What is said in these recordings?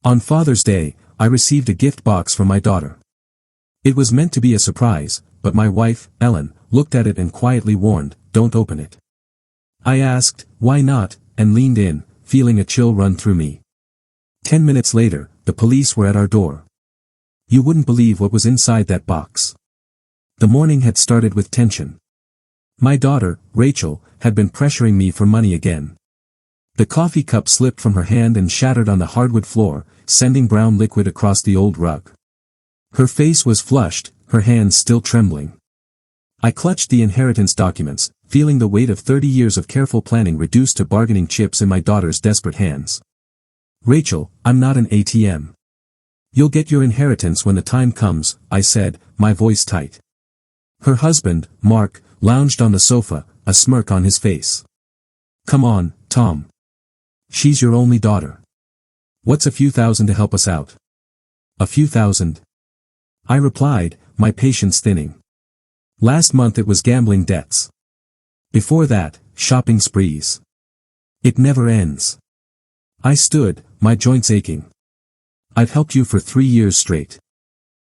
On Father's Day, I received a gift box from my daughter. It was meant to be a surprise, but my wife, Ellen, looked at it and quietly warned, "Don't open it." I asked, "Why not?" and leaned in, feeling a chill run through me. 10 minutes later, the police were at our door. You wouldn't believe what was inside that box. The morning had started with tension. My daughter, Rachel, had been pressuring me for money again. The coffee cup slipped from her hand and shattered on the hardwood floor, sending brown liquid across the old rug. Her face was flushed, her hands still trembling. I clutched the inheritance documents, feeling the weight of 30 years of careful planning reduced to bargaining chips in my daughter's desperate hands. "Rachel, I'm not an ATM. You'll get your inheritance when the time comes," I said, my voice tight. Her husband, Mark, lounged on the sofa, a smirk on his face. "Come on, Tom. She's your only daughter. What's a few thousand to help us out?" "A few thousand?" I replied, my patience thinning. Last month it was gambling debts. Before that, shopping sprees. It never ends. I stood, my joints aching. "I've helped you for 3 years straight.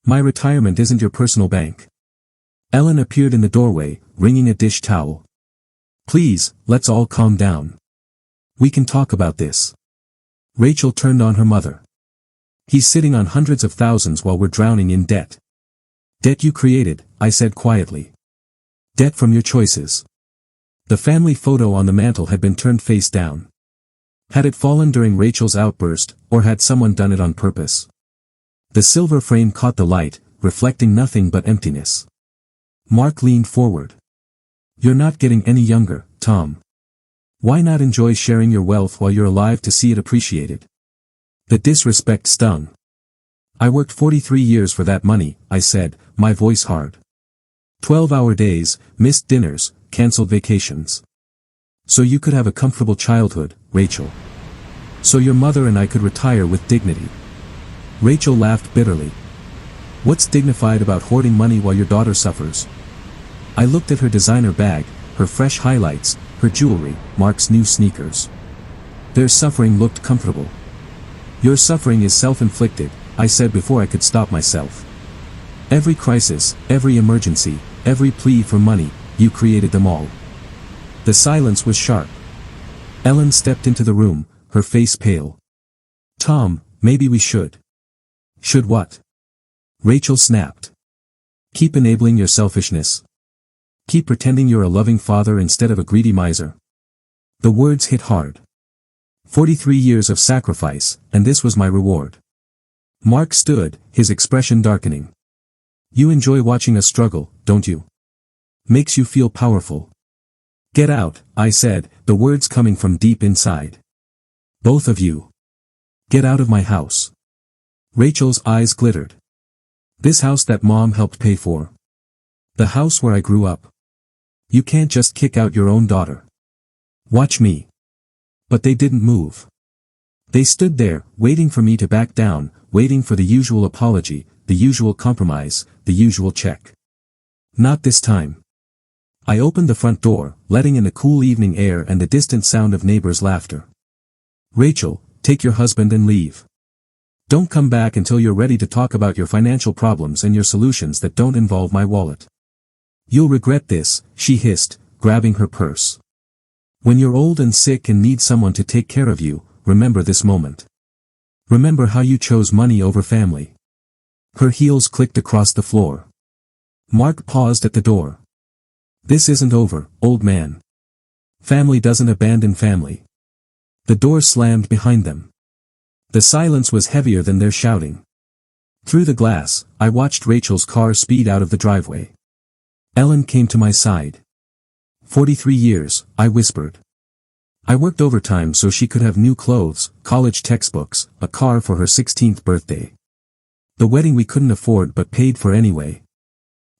My retirement isn't your personal bank." Ellen appeared in the doorway, wringing a dish towel. "Please, let's all calm down. We can talk about this." Rachel turned on her mother. "He's sitting on hundreds of thousands while we're drowning in debt." "Debt you created," I said quietly. "Debt from your choices." The family photo on the mantel had been turned face down. Had it fallen during Rachel's outburst, or had someone done it on purpose? The silver frame caught the light, reflecting nothing but emptiness. Mark leaned forward. "You're not getting any younger, Tom. Why not enjoy sharing your wealth while you're alive to see it appreciated?" The disrespect stung. "I worked 43 years for that money," I said, my voice hard. 12-hour days, missed dinners, cancelled vacations. So you could have a comfortable childhood, Rachel. So your mother and I could retire with dignity. Rachel laughed bitterly. "What's dignified about hoarding money while your daughter suffers?" I looked at her designer bag, her fresh highlights, her jewelry, Mark's new sneakers. Their suffering looked comfortable. "Your suffering is self-inflicted," I said before I could stop myself. "Every crisis, every emergency, every plea for money, you created them all." The silence was sharp. Ellen stepped into the room, her face pale. "Tom, maybe we should." "Should what?" Rachel snapped. "Keep enabling your selfishness. Keep pretending you're a loving father instead of a greedy miser." The words hit hard. 43 years of sacrifice, and this was my reward. Mark stood, his expression darkening. "You enjoy watching us struggle, don't you? Makes you feel powerful." "Get out," I said, the words coming from deep inside. "Both of you. Get out of my house." Rachel's eyes glittered. "This house that Mom helped pay for. The house where I grew up. You can't just kick out your own daughter. Watch me." But they didn't move. They stood there, waiting for me to back down, waiting for the usual apology, the usual compromise, the usual check. Not this time. I opened the front door, letting in the cool evening air and the distant sound of neighbors' laughter. "Rachel, take your husband and leave. Don't come back until you're ready to talk about your financial problems and your solutions that don't involve my wallet. You'll regret this," she hissed, grabbing her purse. "When you're old and sick and need someone to take care of you, remember this moment. Remember how you chose money over family." Her heels clicked across the floor. Mark paused at the door. "This isn't over, old man. Family doesn't abandon family." The door slammed behind them. The silence was heavier than their shouting. Through the glass, I watched Rachel's car speed out of the driveway. Ellen came to my side. 43 years, I whispered. "I worked overtime so she could have new clothes, college textbooks, a car for her 16th birthday. The wedding we couldn't afford but paid for anyway."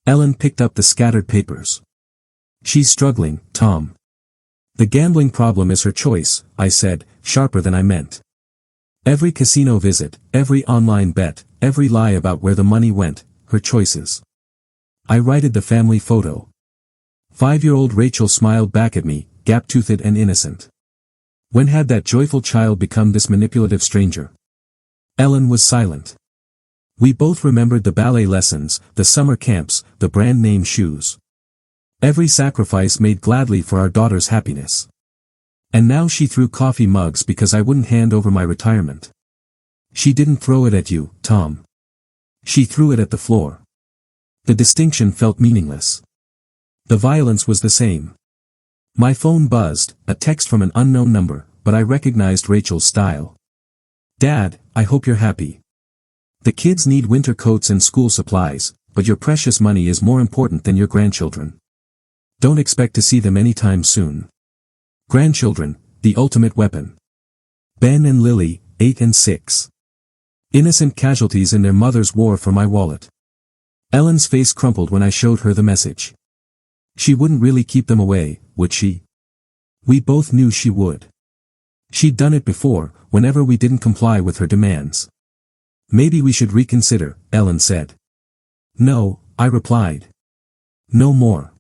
Ellen picked up the scattered papers. "She's struggling, Tom. The gambling problem is her choice," I said, sharper than I meant. "Every casino visit, every online bet, every lie about where the money went, her choices." I righted the family photo. 5-year-old Rachel smiled back at me, gap-toothed and innocent. When had that joyful child become this manipulative stranger? Ellen was silent. We both remembered the ballet lessons, the summer camps, the brand-name shoes. Every sacrifice made gladly for our daughter's happiness. And now she threw coffee mugs because I wouldn't hand over my retirement. She didn't throw it at you, Tom. She threw it at the floor. The distinction felt meaningless. The violence was the same. My phone buzzed, a text from an unknown number, but I recognized Rachel's style. Dad, I hope you're happy. The kids need winter coats and school supplies, but your precious money is more important than your grandchildren. Don't expect to see them anytime soon. Grandchildren, the ultimate weapon. Ben and Lily, 8 and 6. Innocent casualties in their mother's war for my wallet. Ellen's face crumpled when I showed her the message. She wouldn't really keep them away, would she? We both knew she would. She'd done it before, whenever we didn't comply with her demands. Maybe we should reconsider, Ellen said. No, I replied. No more.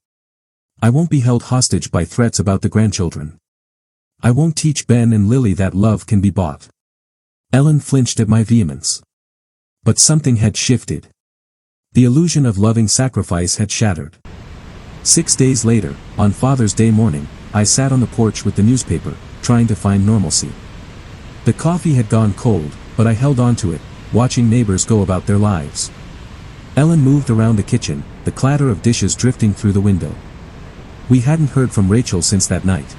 I won't be held hostage by threats about the grandchildren. I won't teach Ben and Lily that love can be bought. Ellen flinched at my vehemence. But something had shifted. The illusion of loving sacrifice had shattered. 6 days later, on Father's Day morning, I sat on the porch with the newspaper, trying to find normalcy. The coffee had gone cold, but I held on to it, watching neighbors go about their lives. Ellen moved around the kitchen, the clatter of dishes drifting through the window. We hadn't heard from Rachel since that night.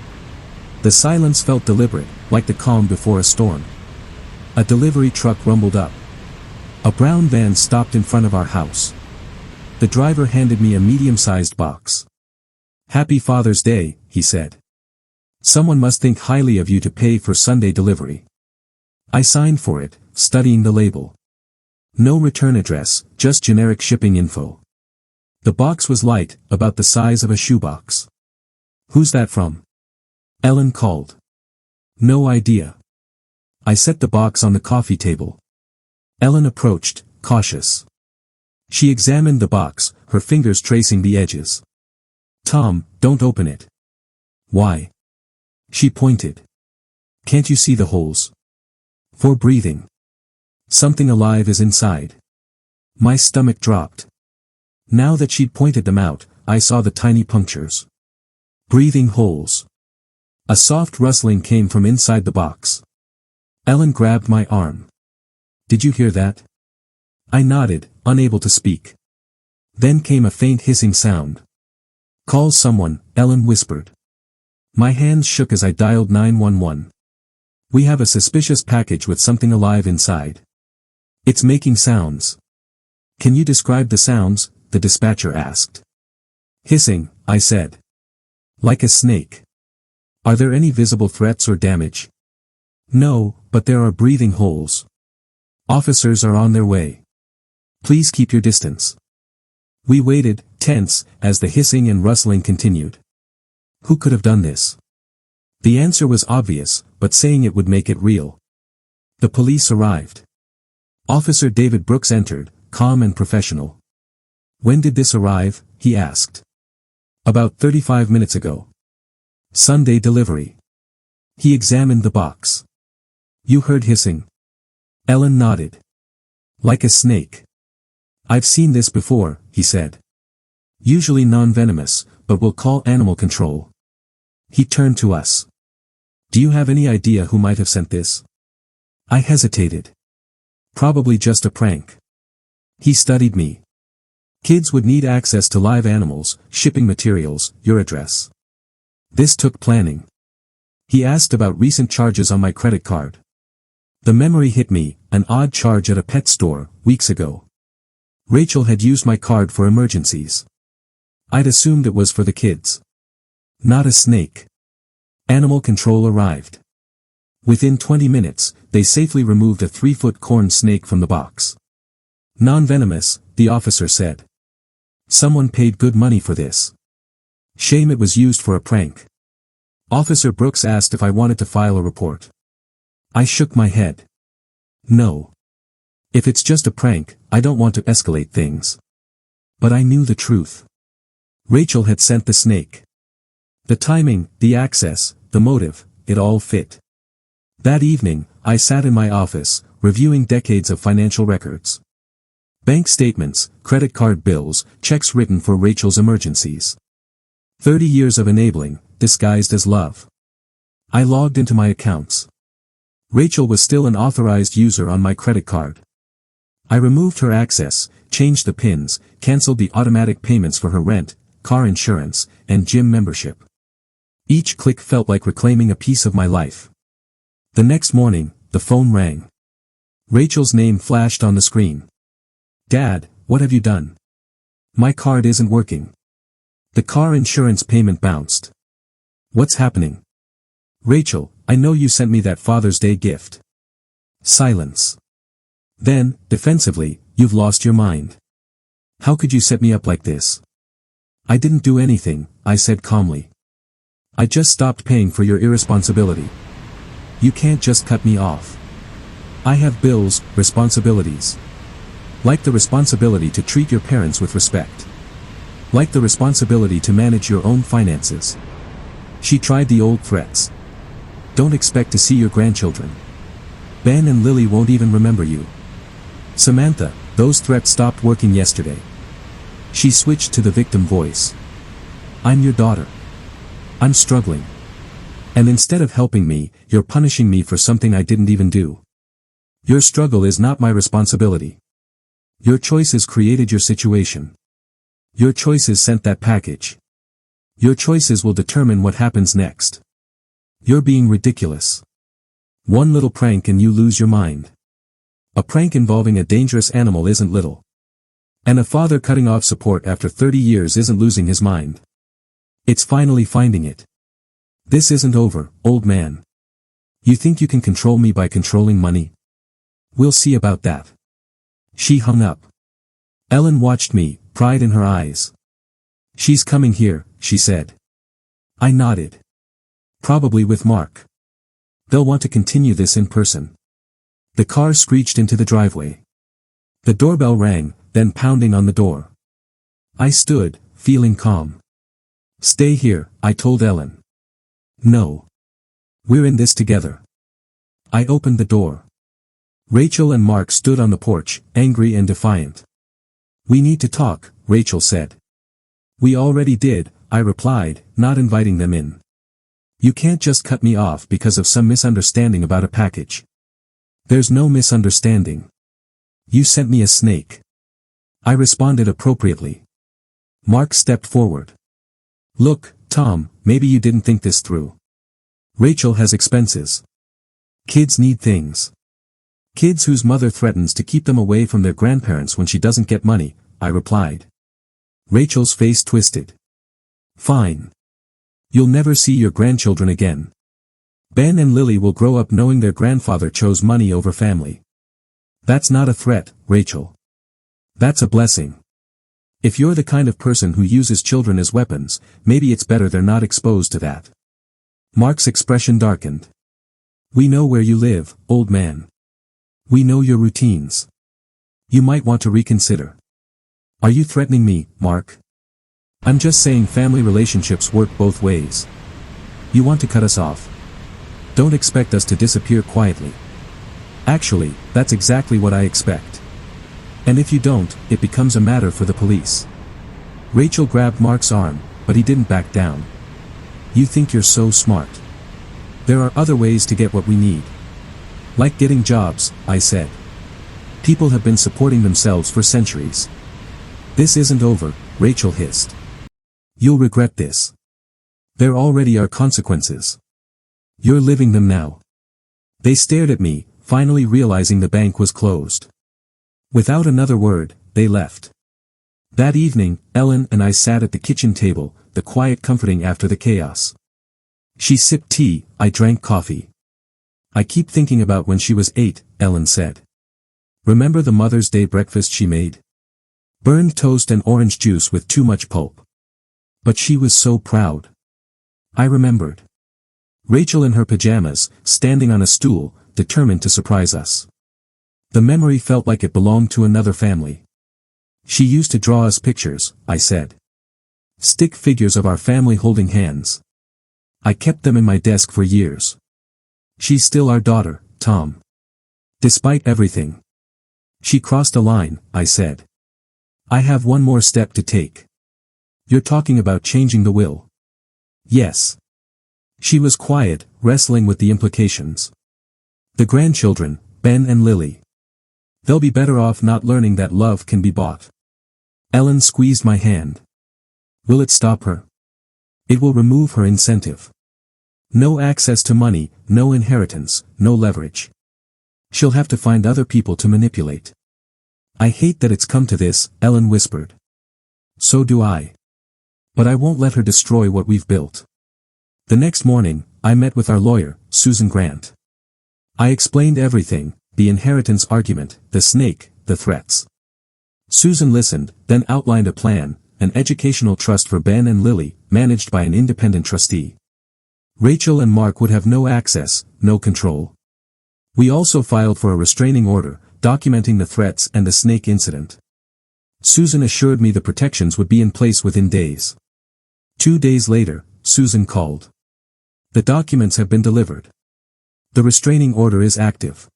The silence felt deliberate, like the calm before a storm. A delivery truck rumbled up. A brown van stopped in front of our house. The driver handed me a medium-sized box. Happy Father's Day, he said. Someone must think highly of you to pay for Sunday delivery. I signed for it, studying the label. No return address, just generic shipping info. The box was light, about the size of a shoebox. Who's that from? Ellen called. No idea. I set the box on the coffee table. Ellen approached, cautious. She examined the box, her fingers tracing the edges. Tom, don't open it. Why? She pointed. Can't you see the holes? For breathing. Something alive is inside. My stomach dropped. Now that she'd pointed them out, I saw the tiny punctures. Breathing holes. A soft rustling came from inside the box. Ellen grabbed my arm. Did you hear that? I nodded, unable to speak. Then came a faint hissing sound. Call someone, Ellen whispered. My hands shook as I dialed 911. We have a suspicious package with something alive inside. It's making sounds. Can you describe the sounds? The dispatcher asked. Hissing, I said. Like a snake. Are there any visible threats or damage? No, but there are breathing holes. Officers are on their way. Please keep your distance. We waited, tense, as the hissing and rustling continued. Who could have done this? The answer was obvious, but saying it would make it real. The police arrived. Officer David Brooks entered, calm and professional. When did this arrive? He asked. About 35 minutes ago. Sunday delivery. He examined the box. You heard hissing? Ellen nodded. Like a snake. I've seen this before, he said. Usually non-venomous, but we'll call animal control. He turned to us. Do you have any idea who might have sent this? I hesitated. Probably just a prank. He studied me. Kids would need access to live animals, shipping materials, your address. This took planning. He asked about recent charges on my credit card. The memory hit me, an odd charge at a pet store, weeks ago. Rachel had used my card for emergencies. I'd assumed it was for the kids. Not a snake. Animal control arrived. Within 20 minutes, they safely removed a 3-foot corn snake from the box. Non-venomous, the officer said. Someone paid good money for this. Shame it was used for a prank. Officer Brooks asked if I wanted to file a report. I shook my head. No. If it's just a prank, I don't want to escalate things. But I knew the truth. Rachel had sent the snake. The timing, the access, the motive, it all fit. That evening, I sat in my office, reviewing decades of financial records. Bank statements, credit card bills, checks written for Rachel's emergencies. 30 years of enabling, disguised as love. I logged into my accounts. Rachel was still an authorized user on my credit card. I removed her access, changed the PINs, canceled the automatic payments for her rent, car insurance, and gym membership. Each click felt like reclaiming a piece of my life. The next morning, the phone rang. Rachel's name flashed on the screen. "Dad, what have you done? My card isn't working. The car insurance payment bounced. What's happening?" "Rachel, I know you sent me that Father's Day gift." Silence. Then, defensively, "You've lost your mind. How could you set me up like this?" "I didn't do anything," I said calmly. "I just stopped paying for your irresponsibility. You can't just cut me off. I have bills, responsibilities. Like the responsibility to treat your parents with respect. Like the responsibility to manage your own finances." She tried the old threats. "Don't expect to see your grandchildren. Ben and Lily won't even remember you." "Samantha, those threats stopped working yesterday." She switched to the victim voice. "I'm your daughter. I'm struggling. And instead of helping me, you're punishing me for something I didn't even do. Your struggle is not my responsibility. Your choices created your situation. Your choices sent that package. Your choices will determine what happens next. You're being ridiculous. One little prank and you lose your mind. A prank involving a dangerous animal isn't little. And a father cutting off support after 30 years isn't losing his mind. It's finally finding it. This isn't over, old man. You think you can control me by controlling money? We'll see about that." She hung up. Ellen watched me, pride in her eyes. "She's coming here," she said. I nodded. "Probably with Mark. They'll want to continue this in person." The car screeched into the driveway. The doorbell rang, then pounding on the door. I stood, feeling calm. "Stay here," I told Ellen. "No. We're in this together." I opened the door. Rachel and Mark stood on the porch, angry and defiant. "We need to talk," Rachel said. "We already did," I replied, not inviting them in. "You can't just cut me off because of some misunderstanding about a package." "There's no misunderstanding. You sent me a snake." I responded appropriately. Mark stepped forward. "Look, Tom, maybe you didn't think this through. Rachel has expenses. Kids need things. Kids whose mother threatens to keep them away from their grandparents when she doesn't get money," I replied. Rachel's face twisted. "Fine. You'll never see your grandchildren again. Ben and Lily will grow up knowing their grandfather chose money over family." "That's not a threat, Rachel. That's a blessing. If you're the kind of person who uses children as weapons, maybe it's better they're not exposed to that." Mark's expression darkened. "We know where you live, old man. We know your routines. You might want to reconsider." "Are you threatening me, Mark?" "I'm just saying family relationships work both ways. You want to cut us off? Don't expect us to disappear quietly. Actually, that's exactly what I expect. And if you don't, it becomes a matter for the police." Rachel grabbed Mark's arm, but he didn't back down. "You think you're so smart. There are other ways to get what we need. Like getting jobs," I said. "People have been supporting themselves for centuries." "This isn't over," Rachel hissed. "You'll regret this. There already are consequences. You're living them now." They stared at me, finally realizing the bank was closed. Without another word, they left. That evening, Ellen and I sat at the kitchen table, the quiet comforting after the chaos. She sipped tea, I drank coffee. "I keep thinking about when she was 8, Ellen said. "Remember the Mother's Day breakfast she made? Burned toast and orange juice with too much pulp. But she was so proud." I remembered. Rachel in her pajamas, standing on a stool, determined to surprise us. The memory felt like it belonged to another family. "She used to draw us pictures," I said. "Stick figures of our family holding hands. I kept them in my desk for years. She's still our daughter, Tom." Despite everything. She crossed a line, I said. I have one more step to take. You're talking about changing the will. Yes. She was quiet, wrestling with the implications. The grandchildren, Ben and Lily. They'll be better off not learning that love can be bought. Ellen squeezed my hand. Will it stop her? It will remove her incentive. No access to money, no inheritance, no leverage. She'll have to find other people to manipulate. I hate that it's come to this, Ellen whispered. So do I. But I won't let her destroy what we've built. The next morning, I met with our lawyer, Susan Grant. I explained everything, the inheritance argument, the snake, the threats. Susan listened, then outlined a plan, an educational trust for Ben and Lily, managed by an independent trustee. Rachel and Mark would have no access, no control. We also filed for a restraining order, documenting the threats and the snake incident. Susan assured me the protections would be in place within days. 2 days later, Susan called. The documents have been delivered. The restraining order is active.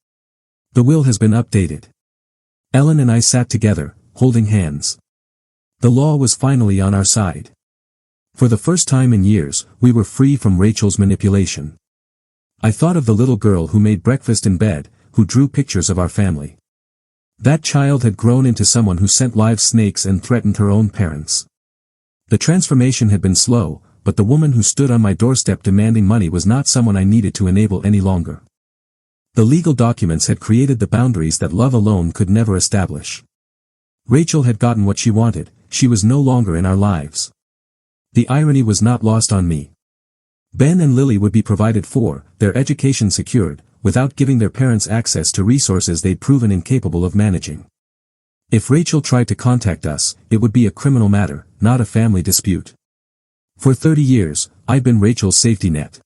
The will has been updated. Ellen and I sat together, holding hands. The law was finally on our side. For the first time in years, we were free from Rachel's manipulation. I thought of the little girl who made breakfast in bed, who drew pictures of our family. That child had grown into someone who sent live snakes and threatened her own parents. The transformation had been slow, but the woman who stood on my doorstep demanding money was not someone I needed to enable any longer. The legal documents had created the boundaries that love alone could never establish. Rachel had gotten what she wanted, she was no longer in our lives. The irony was not lost on me. Ben and Lily would be provided for, their education secured, without giving their parents access to resources they'd proven incapable of managing. If Rachel tried to contact us, it would be a criminal matter, not a family dispute. For 30 years, I'd been Rachel's safety net.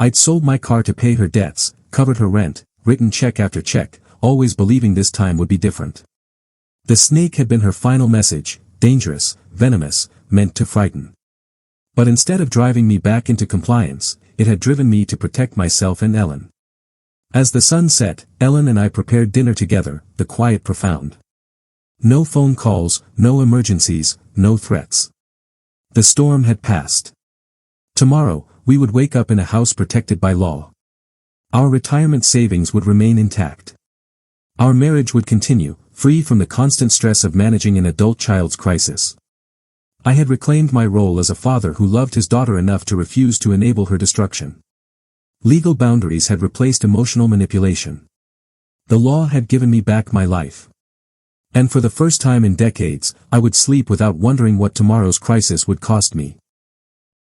I'd sold my car to pay her debts, covered her rent, written check after check, always believing this time would be different. The snake had been her final message, dangerous, venomous, meant to frighten. But instead of driving me back into compliance, it had driven me to protect myself and Ellen. As the sun set, Ellen and I prepared dinner together, the quiet profound. No phone calls, no emergencies, no threats. The storm had passed. Tomorrow, we would wake up in a house protected by law. Our retirement savings would remain intact. Our marriage would continue, free from the constant stress of managing an adult child's crisis. I had reclaimed my role as a father who loved his daughter enough to refuse to enable her destruction. Legal boundaries had replaced emotional manipulation. The law had given me back my life. And for the first time in decades, I would sleep without wondering what tomorrow's crisis would cost me.